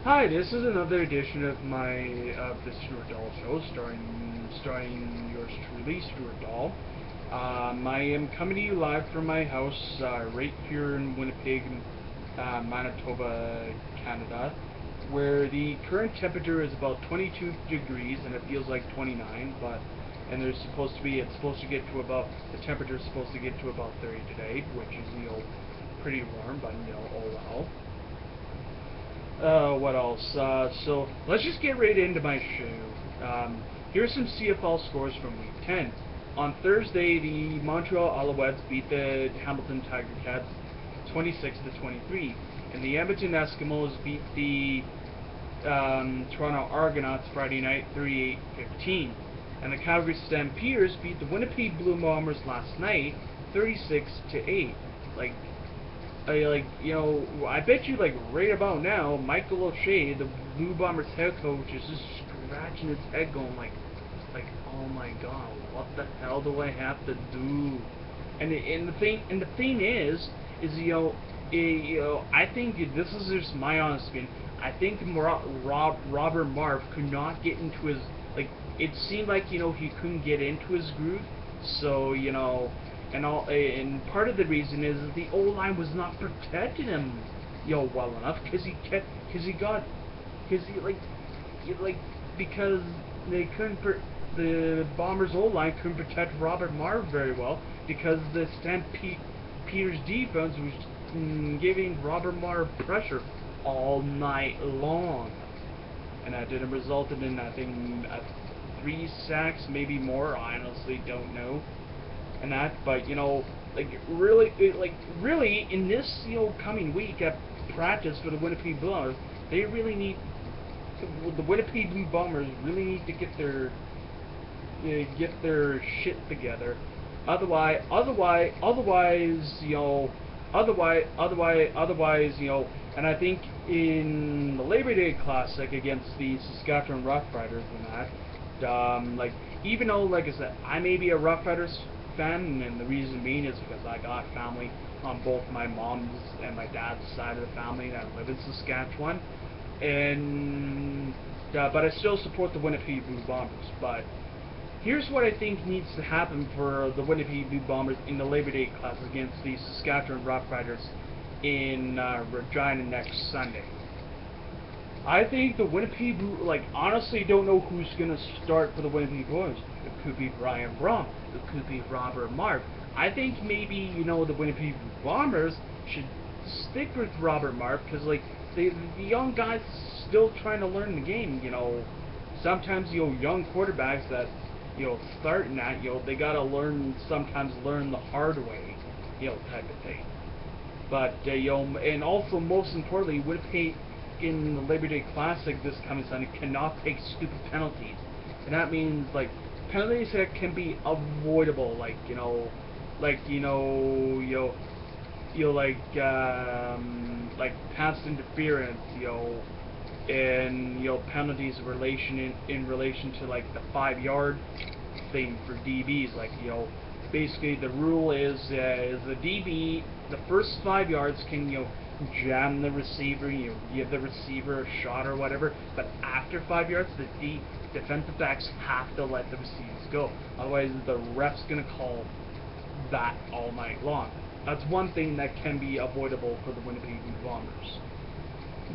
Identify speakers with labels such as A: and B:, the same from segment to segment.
A: Hi, this is another edition of my the Stuart Dahl Show, starring yours truly, Stuart Dahl. I am coming to you live from my house right here in Winnipeg, Manitoba, Canada, where the current temperature is about 22 degrees and it feels like 29, and it's supposed to get to about, the temperature is supposed to get to about 30 today, which is, pretty warm, but, oh well. What else? So let's just get right into my show. Here's some CFL scores from Week 10. On Thursday, the Montreal Alouettes beat the Hamilton Tiger Cats 26-23, and the Edmonton Eskimos beat the Toronto Argonauts Friday night 38-15, and the Calgary Stampeders beat the Winnipeg Blue Bombers last night 36-8. I bet you, right about now, Michael O'Shea, the Blue Bombers head coach, is just scratching his head going, oh my god, what the hell do I have to do? And the thing is, I think, this is just my honest opinion, I think Robert Marv could not get into his, it seemed like, he couldn't get into his groove, so, and part of the reason is that the O-line was not protecting him, well enough, because the Bombers O-line couldn't protect Robert Marv very well, because the Stampeders defense was giving Robert Marv pressure all night long, and that didn't result in, I think, 3 sacks, maybe more. I honestly don't know. And that, but really, in this coming week at practice for the Winnipeg Blue, they really need, the Winnipeg Blue Bombers really need to get their shit together. Otherwise, and I think in the Labor Day Classic against the Saskatchewan Roughriders and that, even though, like I said, I may be a Roughriders fan, and the reason being is because I got family on both my mom's and my dad's side of the family that live in Saskatchewan, and but I still support the Winnipeg Blue Bombers. But here's what I think needs to happen for the Winnipeg Blue Bombers in the Labor Day Classic against the Saskatchewan Roughriders in Regina next Sunday. I think the Winnipeg Blue, honestly don't know who's going to start for the Winnipeg Blues. It could be Brian Brom. It could be Robert Marv. I think maybe, the Winnipeg Blue Bombers should stick with Robert Marv, because, the young guys still trying to learn the game, Sometimes, young quarterbacks that, starting that, they gotta sometimes learn the hard way, type of thing. But, and also, most importantly, Winnipeg in the Labor Day Classic this coming Sunday cannot take stupid penalties, and that means penalties that can be avoidable, pass interference, and penalties in relation to the 5-yard thing for DBs, basically the rule is the DB, the first 5 yards can jam the receiver, give the receiver a shot or whatever, but after 5 yards, the defensive backs have to let the receivers go. Otherwise, the ref's gonna call that all night long. That's one thing that can be avoidable for the Winnipeg Blue Bombers.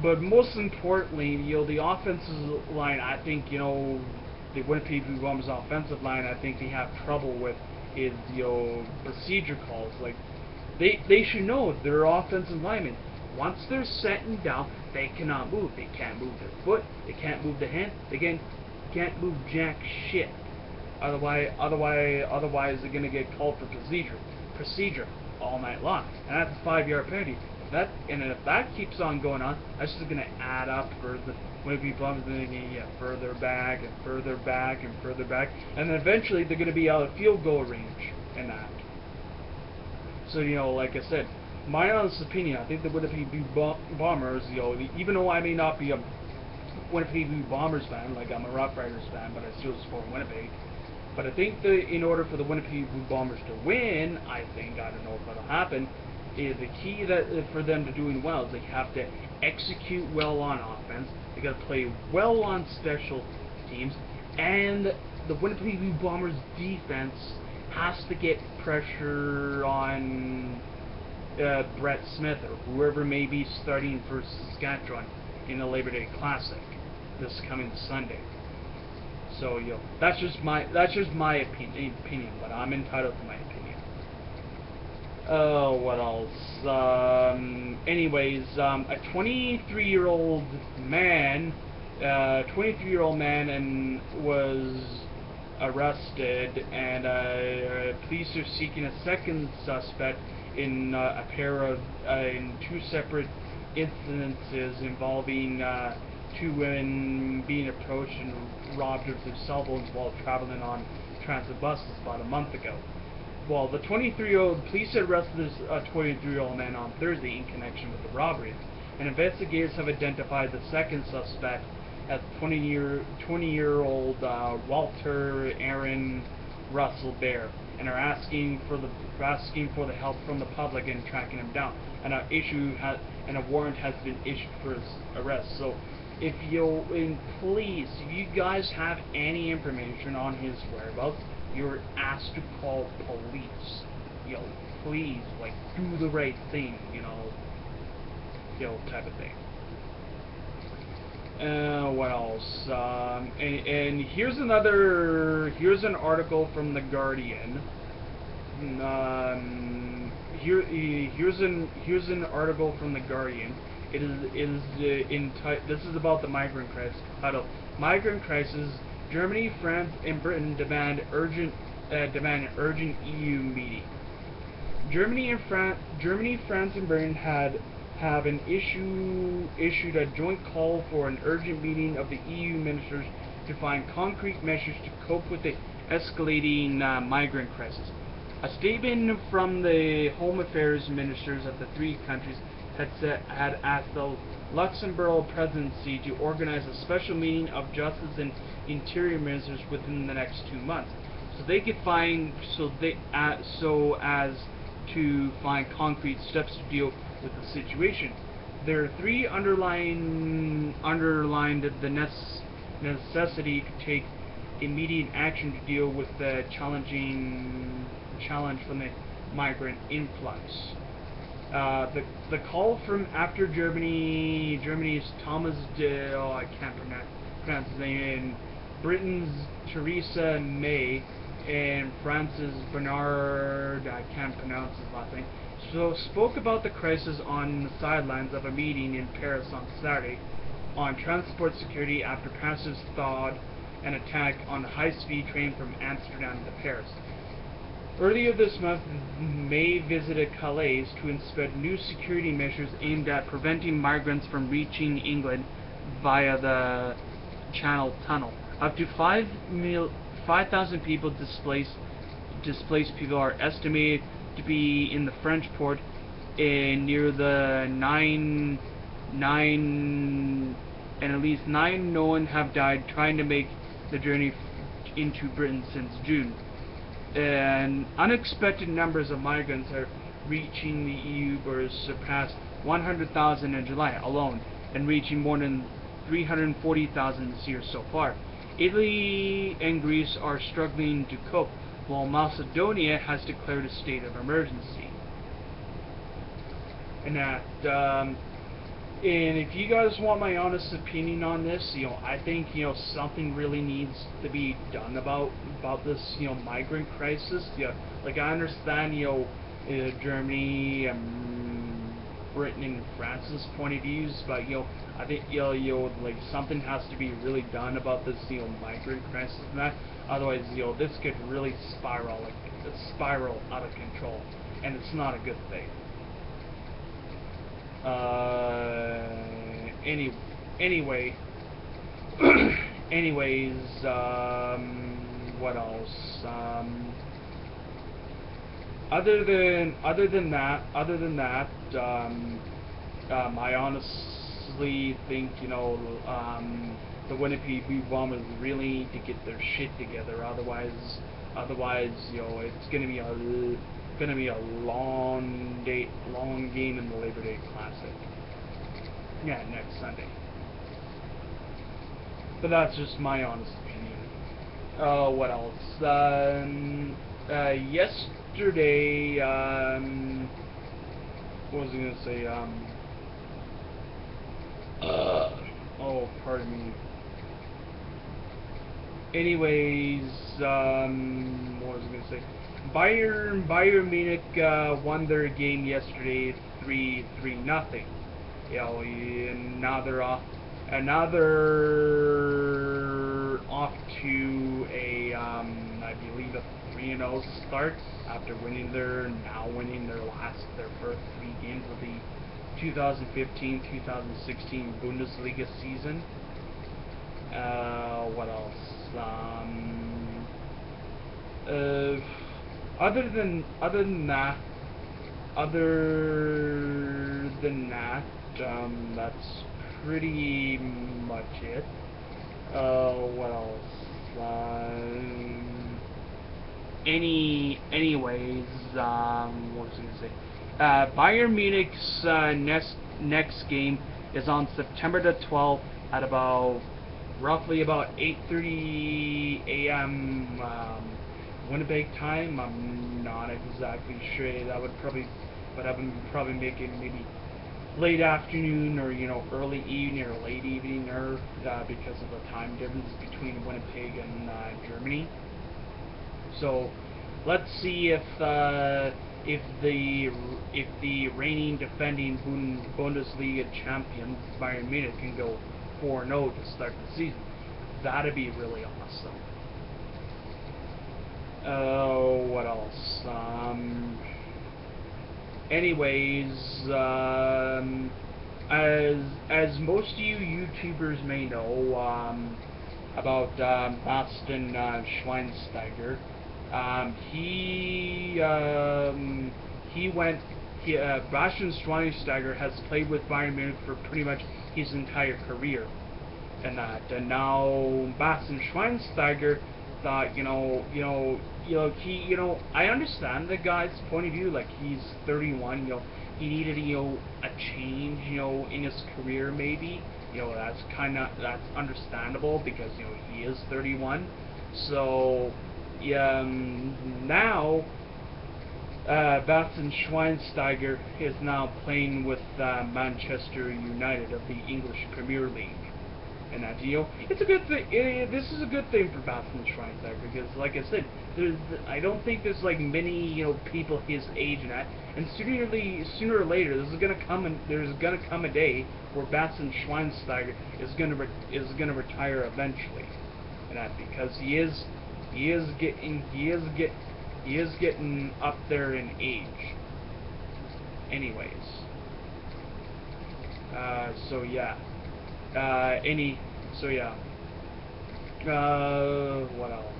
A: But most importantly, the offensive line, I think, the Winnipeg Blue Bombers offensive line, I think they have trouble with is, procedure calls. They should know their offensive linemen, once they're setting down, they cannot move. They can't move their foot. They can't move the hand. They can't move jack shit. Otherwise they're gonna get called for procedure all night long, and that's a 5-yard penalty. If that keeps on going on, that's just gonna add up for the Winnipeg Bombers. They're gonna get further back and further back and further back, and then eventually they're gonna be out of field goal range and that. So, like I said, my honest opinion, I think the Winnipeg Blue Bombers, even though I may not be a Winnipeg Blue Bombers fan, I'm a Roughriders fan, but I still support Winnipeg. But I think that in order for the Winnipeg Blue Bombers to win, I don't know if that'll happen, is the key for them to doing well is they have to execute well on offense. They got to play well on special teams, and the Winnipeg Blue Bombers defense has to get pressure on Brett Smith or whoever may be starting for Saskatchewan in the Labor Day Classic this coming Sunday. So that's just my opinion, but I'm entitled to my opinion. What else? Anyways, a 23-year-old man, and was arrested, and police are seeking a second suspect in in two separate incidences involving two women being approached and robbed of their cell phones while traveling on transit buses about a month ago. Well, the 23-year-old police arrested a 23-year-old man on Thursday in connection with the robbery, and investigators have identified the second suspect as 20-year-old Walter Aaron Russell Bear, and are asking for the help from the public in tracking him down. And a warrant has been issued for his arrest. So, if you guys have any information on his whereabouts, you're asked to call police. Please, do the right thing, type of thing. What else? And here's an article from The Guardian. Here's an article from The Guardian. This is about the migrant crisis. Titled "Migrant Crisis: Germany, France, and Britain demand an urgent EU meeting." Germany, France, and Britain have issued a joint call for an urgent meeting of the EU ministers to find concrete measures to cope with the escalating migrant crisis. A statement from the Home Affairs ministers of the three countries had asked the Luxembourg presidency to organize a special meeting of justice and interior ministers within the next 2 months, so as to find concrete steps to deal with the situation. There are three underlined the necessity to take immediate action to deal with the challenge from the migrant influx. The call from after Germany's Thomas I can't pronounce his name, and Britain's Theresa May, and France's Bernard, I can't pronounce his last name, spoke about the crisis on the sidelines of a meeting in Paris on Saturday on transport security after passengers thawed an attack on the high-speed train from Amsterdam to Paris. Earlier this month, May visited Calais to inspect new security measures aimed at preventing migrants from reaching England via the Channel Tunnel. Up to 5,000 people displaced people are estimated to be in the French port near the nine, and at least 9 known have died trying to make the journey into Britain since June. And unexpected numbers of migrants are reaching the EU borders, surpassed 100,000 in July alone, and reaching more than 340,000 this year so far. Italy and Greece are struggling to cope, while Macedonia has declared a state of emergency. And and if you guys want my honest opinion on this, I think something really needs to be done about this migrant crisis. I understand Germany, Britain, and France's point of views, but I think something has to be really done about this migrant crisis and that. Otherwise this could really spiral out of control, and it's not a good thing. Anyway, what else? Other than that, I honestly think the Winnipeg Blue Bombers really need to get their shit together. Otherwise, it's gonna be a long game in the Labor Day Classic. Yeah, next Sunday. But that's just my honest opinion. What else? Yesterday, what was I gonna say? Oh, pardon me. Anyways, what was I gonna say? Bayern Munich won their game yesterday, 3-0. You know, and now they're off. And now they're off to a, I believe a 3-0 start after winning their first 3 games of the 2015-2016 Bundesliga season. What else? Other than that, that's pretty much it. What else? Anyways, what was I gonna say? Bayern Munich's next game is on September the 12th at roughly about 8:30 a.m. Winnipeg time. I'm not exactly sure. That would probably, but I would probably make it maybe late afternoon or early evening or late evening because of the time difference between Winnipeg and Germany. So let's see if the reigning defending Bundesliga champions Bayern Munich can go 4-0 to start the season. That'd be really awesome. What else? Anyways, as most of you YouTubers may know, about Bastian Schweinsteiger, Bastian Schweinsteiger has played with Bayern Munich for pretty much his entire career, and now Bastian Schweinsteiger thought, I understand the guy's point of view. Like, he's 31, he needed, a change, in his career maybe. That's understandable because, he is 31. So, now, Bastian Schweinsteiger is now playing with Manchester United of the English Premier League. And that, it's a good thing. This is a good thing for Bastian Schweinsteiger because, like I said, I don't think there's like many people his age and that. And sooner or later, there's gonna come a day where Bastian Schweinsteiger is gonna retire eventually, and that because he is getting up there in age. Anyways, so yeah. What else?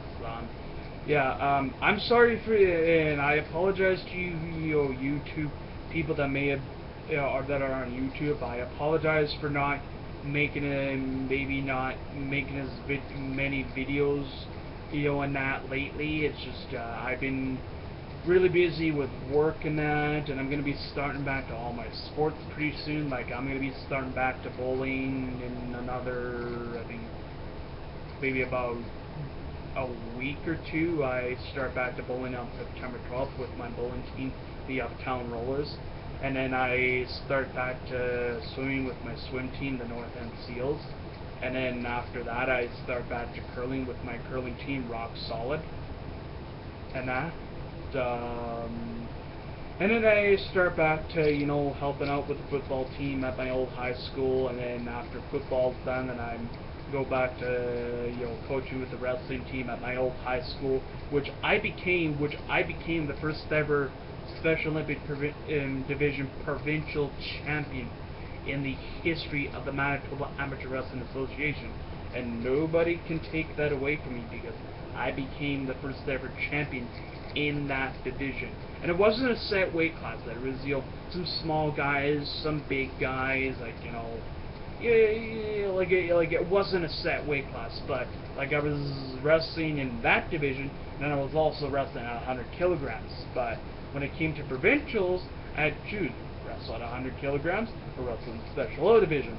A: I'm sorry and I apologize to you, YouTube people that may have, or that are on YouTube. I apologize for not making not making as many videos, and that lately. It's just, I've been really busy with work and that, and I'm going to be starting back to all my sports pretty soon. Like, I'm going to be starting back to bowling in another, I think, maybe about a week or two. I start back to bowling on September 12th with my bowling team, the Uptown Rollers, and then I start back to swimming with my swim team, the North End Seals, and then after that I start back to curling with my curling team, Rock Solid, and that. And then I start back to, helping out with the football team at my old high school, and then after football's done, then I go back to, coaching with the wrestling team at my old high school, which I became the first ever Special Olympic Division provincial champion in the history of the Manitoba Amateur Wrestling Association. And nobody can take that away from me because I became the first ever champion in that division. And it wasn't a set weight class. There was, some small guys, some big guys, like, it wasn't a set weight class, but like I was wrestling in that division, and then I was also wrestling at 100 kilograms. But when it came to provincials, I had to choose wrestle at 100 kilograms, or wrestle in the special O division.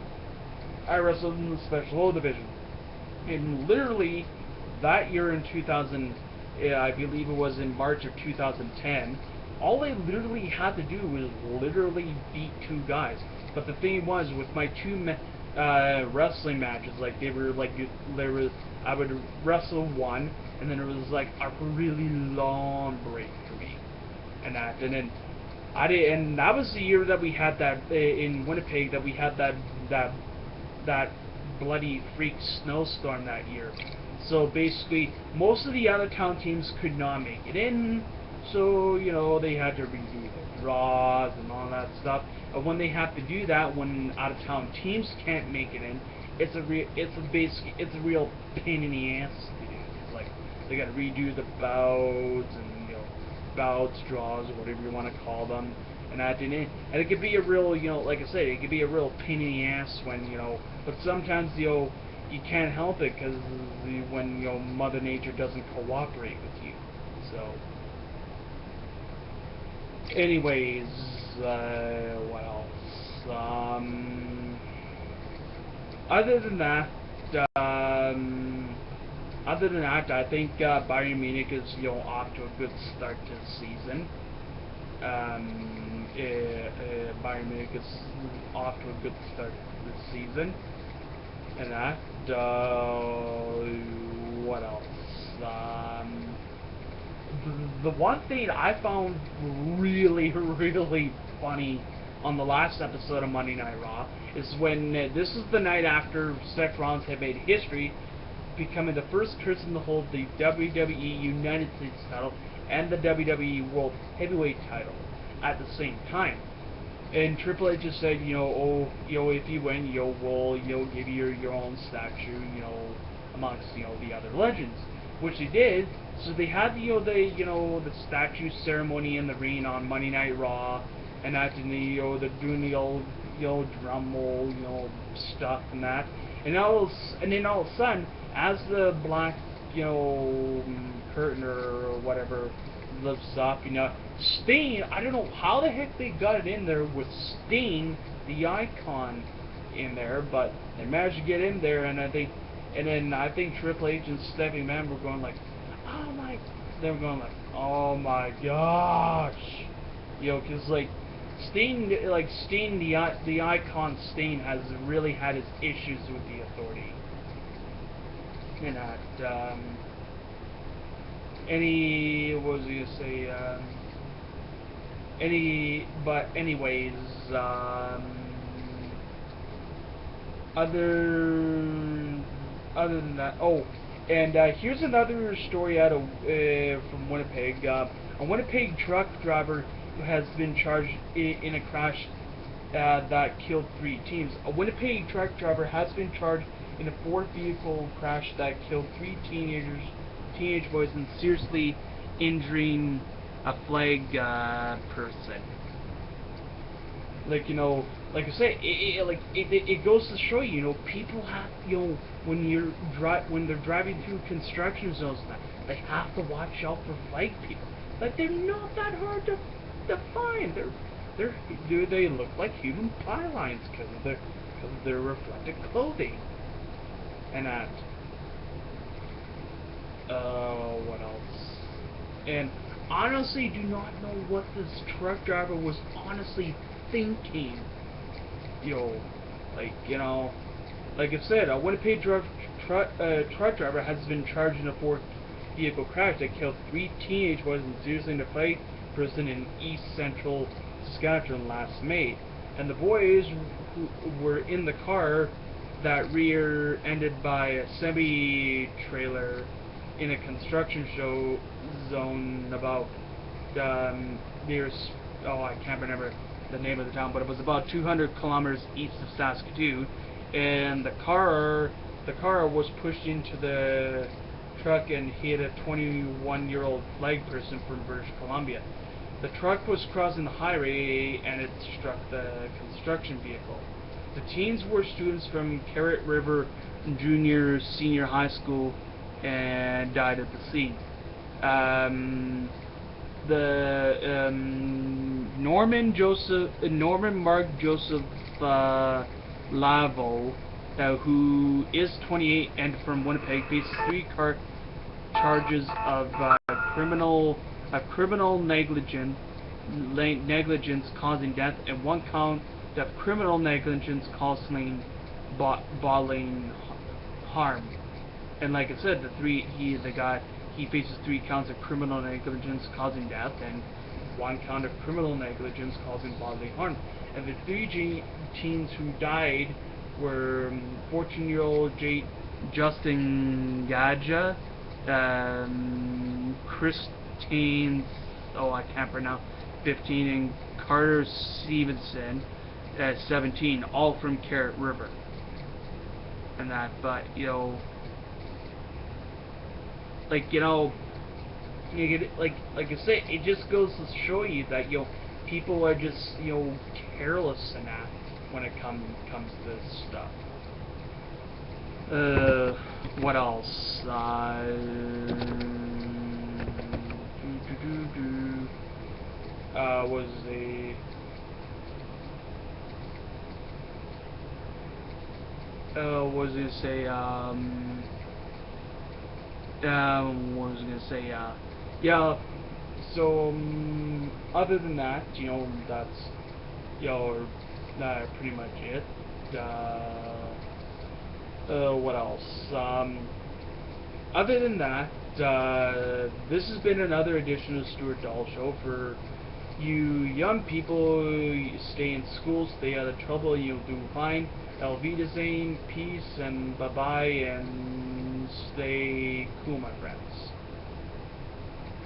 A: I wrestled in the special O division. And literally, that year in 2000, I believe it was in March of 2010, all I literally had to do was literally beat two guys. But the thing was, with my two wrestling matches, like I would wrestle one, and then it was like a really long break for me, and then and that was the year that we had that in Winnipeg, that we had that bloody freak snowstorm that year. So basically, most of the out-of-town teams could not make it in, so, you know, they had to redo the draws and all that stuff. And when they have to do that, when out-of-town teams can't make it in, it's a real pain in the ass to do. It's like, they gotta redo the bouts, and, you know, bouts, draws, or whatever you want to call them. And it could be a real, you know, like I said, it could be a real pain in the ass when, you know, but sometimes, you know, you can't help it, because when, you know, Mother Nature doesn't cooperate with you. So, anyways, what else? Other than that, I think Bayern Munich is, you know, off to a good start to the season. Bayern Munich is off to a good start this season. And that, what else? The one thing I found really, really funny on the last episode of Monday Night Raw is when this is the night after Seth Rollins had made history, becoming the first person to hold the WWE United States title and the WWE World Heavyweight title at the same time. And Triple H just said, you know, oh, you know, if you win, we'll, give you your own statue, you know, amongst, you know, the other legends, which they did. So they had, the statue ceremony in the ring on Monday Night Raw, and after they're doing the old, drum roll, stuff and that, and then all of a sudden, as the black, curtain or whatever lifts up, Sting, I don't know how the heck they got it in there with Sting, the icon, in there, but they managed to get in there, and I think Triple H and Stephanie McMahon were going like, oh my gosh, because like Sting, the icon Sting has really had his issues with the Authority, and that, what was I gonna say, but anyways, other than that, oh, and here's another story out of from Winnipeg. A Winnipeg truck driver has been charged in a crash that killed 3 teens. A Winnipeg truck driver has been charged in a 4-vehicle crash that killed 3 teenage boys, and seriously injuring a flag person. Like, like I say, it goes to show you, people have, when they're driving through construction zones, they have to watch out for flag people. Like, they're not that hard to find. They look like human pylons because of their reflective clothing. And that. What else? And honestly, do not know what this truck driver was honestly thinking. Like I said, a Winnipeg truck driver has been charged in a 4-vehicle crash that killed 3 teenage boys and seriously injured a flag person in East Central Saskatchewan last May. And the boys who were in the car that rear-ended by a semi-trailer in a construction zone about near, I can't remember the name of the town, but it was about 200 kilometers east of Saskatoon, and the car was pushed into the truck and hit a 21-year-old flag person from British Columbia. The truck was crossing the highway and it struck the construction vehicle. The teens were students from Carrot River Senior High School and died at the scene. the Norman Mark Joseph Lavo, who is 28 and from Winnipeg, faces three charges of criminal negligence causing death, and one count of criminal negligence causing bodily harm. And like I said, he faces three counts of criminal negligence causing death and one count of criminal negligence causing bodily harm. And the three teens who died were 14-year-old Justin Gadja, Christine, I can't pronounce, 15, and Carter Stevenson, 17, all from Carrot River. And that, but like I say, it just goes to show you that people are just careless enough when it comes to this stuff. What else? Was the was it say what was I gonna say? Yeah. So other than that, that's pretty much it. What else? Other than that, this has been another edition of Stuart Dahl Show. For you young people, stay in school, stay out of trouble, you'll do fine. Auf Wiedersehen, peace, and bye-bye, and stay cool, my friends.